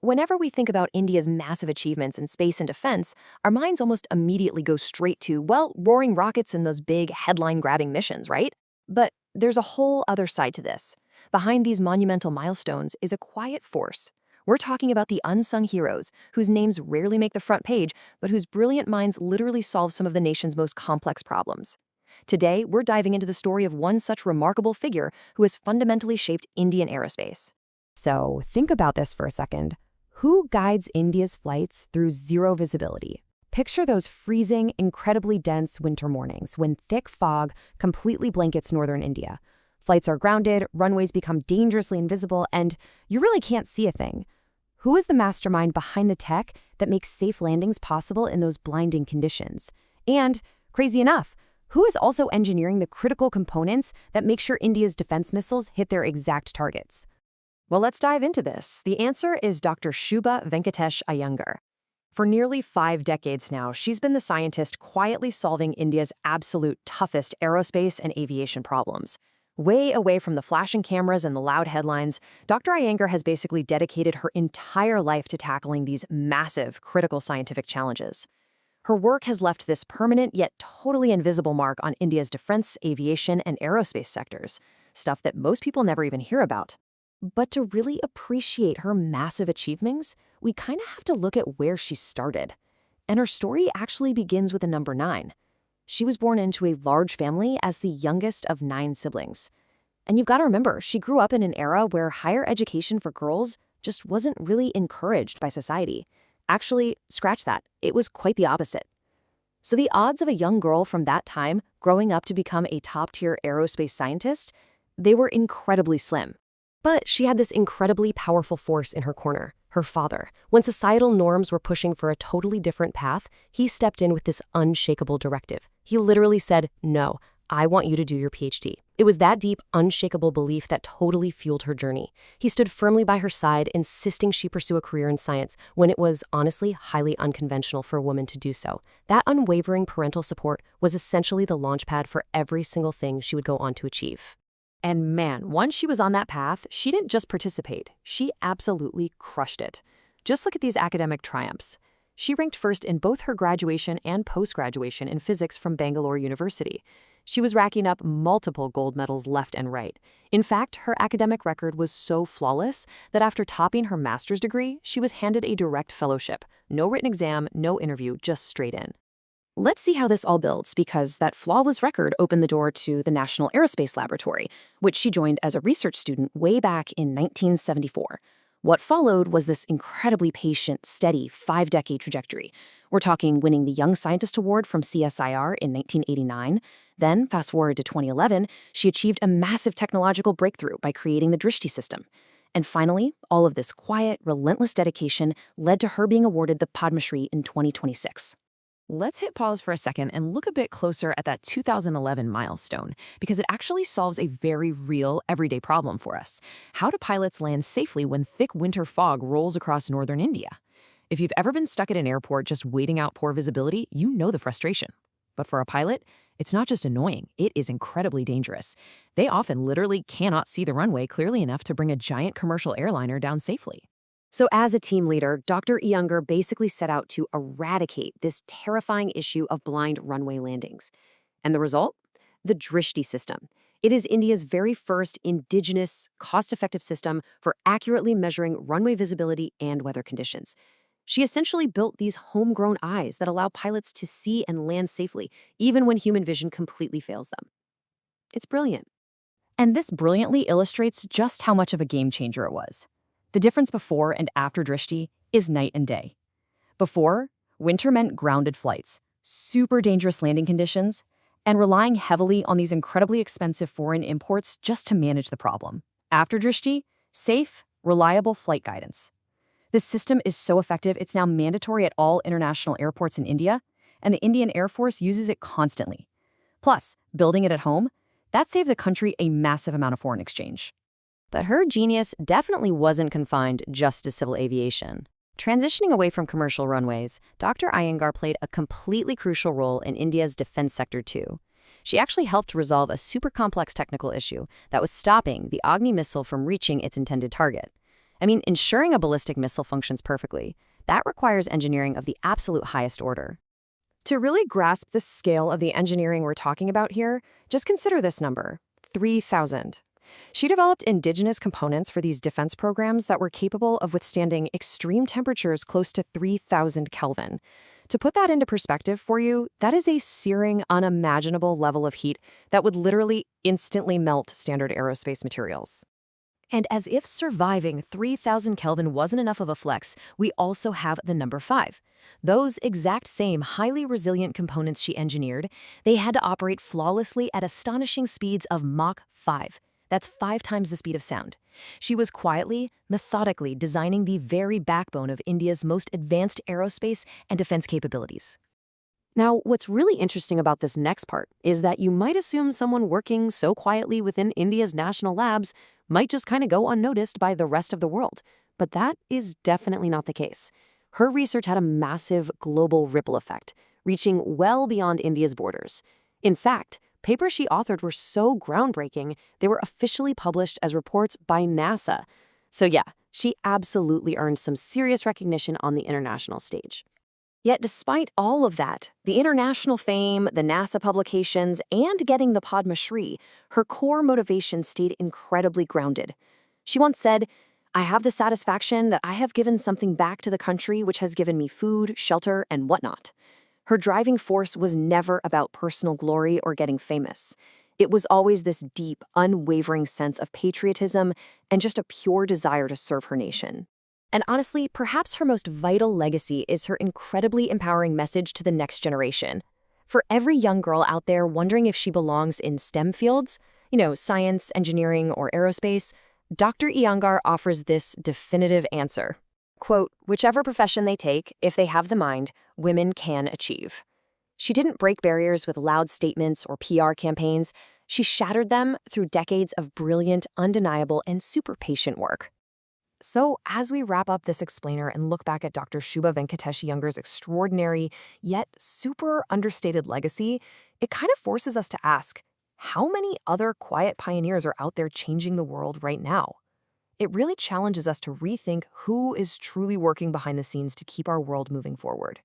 Whenever we think about India's massive achievements in space and defense, our minds almost immediately go straight to, well, roaring rockets and those big headline-grabbing missions, right? But there's a whole other side to this. Behind these monumental milestones is a quiet force. We're talking about the unsung heroes, whose names rarely make the front page, but whose brilliant minds literally solve some of the nation's most complex problems. Today, we're diving into the story of one such remarkable figure who has fundamentally shaped Indian aerospace. So think about this for a second. Who guides India's flights through zero visibility? Picture those freezing, incredibly dense winter mornings when thick fog completely blankets northern India. Flights are grounded, runways become dangerously invisible, and you really can't see a thing. Who is the mastermind behind the tech that makes safe landings possible in those blinding conditions? And, crazy enough, who is also engineering the critical components that make sure India's defense missiles hit their exact targets? Well, let's dive into this. The answer is Dr. Shubha Venkatesh Iyengar. For nearly 5 decades now, she's been the scientist quietly solving India's absolute toughest aerospace and aviation problems. Way away from the flashing cameras and the loud headlines, Dr. Iyengar has basically dedicated her entire life to tackling these massive, critical scientific challenges. Her work has left this permanent yet totally invisible mark on India's defense, aviation, and aerospace sectors, stuff that most people never even hear about. But to really appreciate her massive achievements, we kind of have to look at where she started. And her story actually begins with a number 9. She was born into a large family as the youngest of 9 siblings. And you've got to remember, she grew up in an era where higher education for girls just wasn't really encouraged by society. Actually, scratch that, it was quite the opposite. So the odds of a young girl from that time growing up to become a top-tier aerospace scientist, they were incredibly slim. But she had this incredibly powerful force in her corner, her father. When societal norms were pushing for a totally different path, he stepped in with this unshakable directive. He literally said, "No, I want you to do your PhD." It was that deep, unshakable belief that totally fueled her journey. He stood firmly by her side, insisting she pursue a career in science when it was, honestly, highly unconventional for a woman to do so. That unwavering parental support was essentially the launchpad for every single thing she would go on to achieve. And man, once she was on that path, she didn't just participate, she absolutely crushed it. Just look at these academic triumphs. She ranked first in both her graduation and post-graduation in physics from Bangalore University. She was racking up multiple gold medals left and right. In fact, her academic record was so flawless that after topping her master's degree, she was handed a direct fellowship. No written exam, no interview, just straight in. Let's see how this all builds, because that flawless record opened the door to the National Aerospace Laboratory, which she joined as a research student way back in 1974. What followed was this incredibly patient, steady 5-decade trajectory. We're talking winning the Young Scientist Award from CSIR in 1989. Then, fast forward to 2011, she achieved a massive technological breakthrough by creating the Drishti system. And finally, all of this quiet, relentless dedication led to her being awarded the Padma Shri in 2026. Let's hit pause for a second and look a bit closer at that 2011 milestone, because it actually solves a very real, everyday problem for us. How do pilots land safely when thick winter fog rolls across northern India? If you've ever been stuck at an airport just waiting out poor visibility, you know the frustration. But for a pilot, it's not just annoying, it is incredibly dangerous. They often literally cannot see the runway clearly enough to bring a giant commercial airliner down safely. So as a team leader, Dr. Iyengar basically set out to eradicate this terrifying issue of blind runway landings. And the result? The Drishti system. It is India's very first indigenous, cost-effective system for accurately measuring runway visibility and weather conditions. She essentially built these homegrown eyes that allow pilots to see and land safely, even when human vision completely fails them. It's brilliant. And this brilliantly illustrates just how much of a game changer it was. The difference before and after Drishti is night and day. Before, winter meant grounded flights, super dangerous landing conditions, and relying heavily on these incredibly expensive foreign imports just to manage the problem. After Drishti, safe, reliable flight guidance. This system is so effective, it's now mandatory at all international airports in India, and the Indian Air Force uses it constantly. Plus, building it at home, that saved the country a massive amount of foreign exchange. But her genius definitely wasn't confined just to civil aviation. Transitioning away from commercial runways, Dr. Iyengar played a completely crucial role in India's defense sector too. She actually helped resolve a super complex technical issue that was stopping the Agni missile from reaching its intended target. I mean, ensuring a ballistic missile functions perfectly, that requires engineering of the absolute highest order. To really grasp the scale of the engineering we're talking about here, just consider this number, 3,000. She developed indigenous components for these defense programs that were capable of withstanding extreme temperatures close to 3,000 Kelvin. To put that into perspective for you, that is a searing, unimaginable level of heat that would literally instantly melt standard aerospace materials. And as if surviving 3,000 Kelvin wasn't enough of a flex, we also have the number 5. Those exact same highly resilient components she engineered, they had to operate flawlessly at astonishing speeds of Mach 5. That's 5 times the speed of sound. She was quietly, methodically designing the very backbone of India's most advanced aerospace and defense capabilities. Now, what's really interesting about this next part is that you might assume someone working so quietly within India's national labs might just kind of go unnoticed by the rest of the world. But that is definitely not the case. Her research had a massive global ripple effect, reaching well beyond India's borders. In fact, papers she authored were so groundbreaking, they were officially published as reports by NASA. So yeah, she absolutely earned some serious recognition on the international stage. Yet despite all of that, the international fame, the NASA publications, and getting the Padma Shri, her core motivation stayed incredibly grounded. She once said, "I have the satisfaction that I have given something back to the country which has given me food, shelter, and whatnot." Her driving force was never about personal glory or getting famous. It was always this deep, unwavering sense of patriotism and just a pure desire to serve her nation. And honestly, perhaps her most vital legacy is her incredibly empowering message to the next generation. For every young girl out there wondering if she belongs in STEM fields, science, engineering, or aerospace, Dr. Iyengar offers this definitive answer. Quote, "Whichever profession they take, if they have the mind, women can achieve." She didn't break barriers with loud statements or PR campaigns. She shattered them through decades of brilliant, undeniable, and super patient work. So, as we wrap up this explainer and look back at Dr. Shubha Venkatesh Iyengar's extraordinary, yet super understated legacy, it kind of forces us to ask, how many other quiet pioneers are out there changing the world right now? It really challenges us to rethink who is truly working behind the scenes to keep our world moving forward.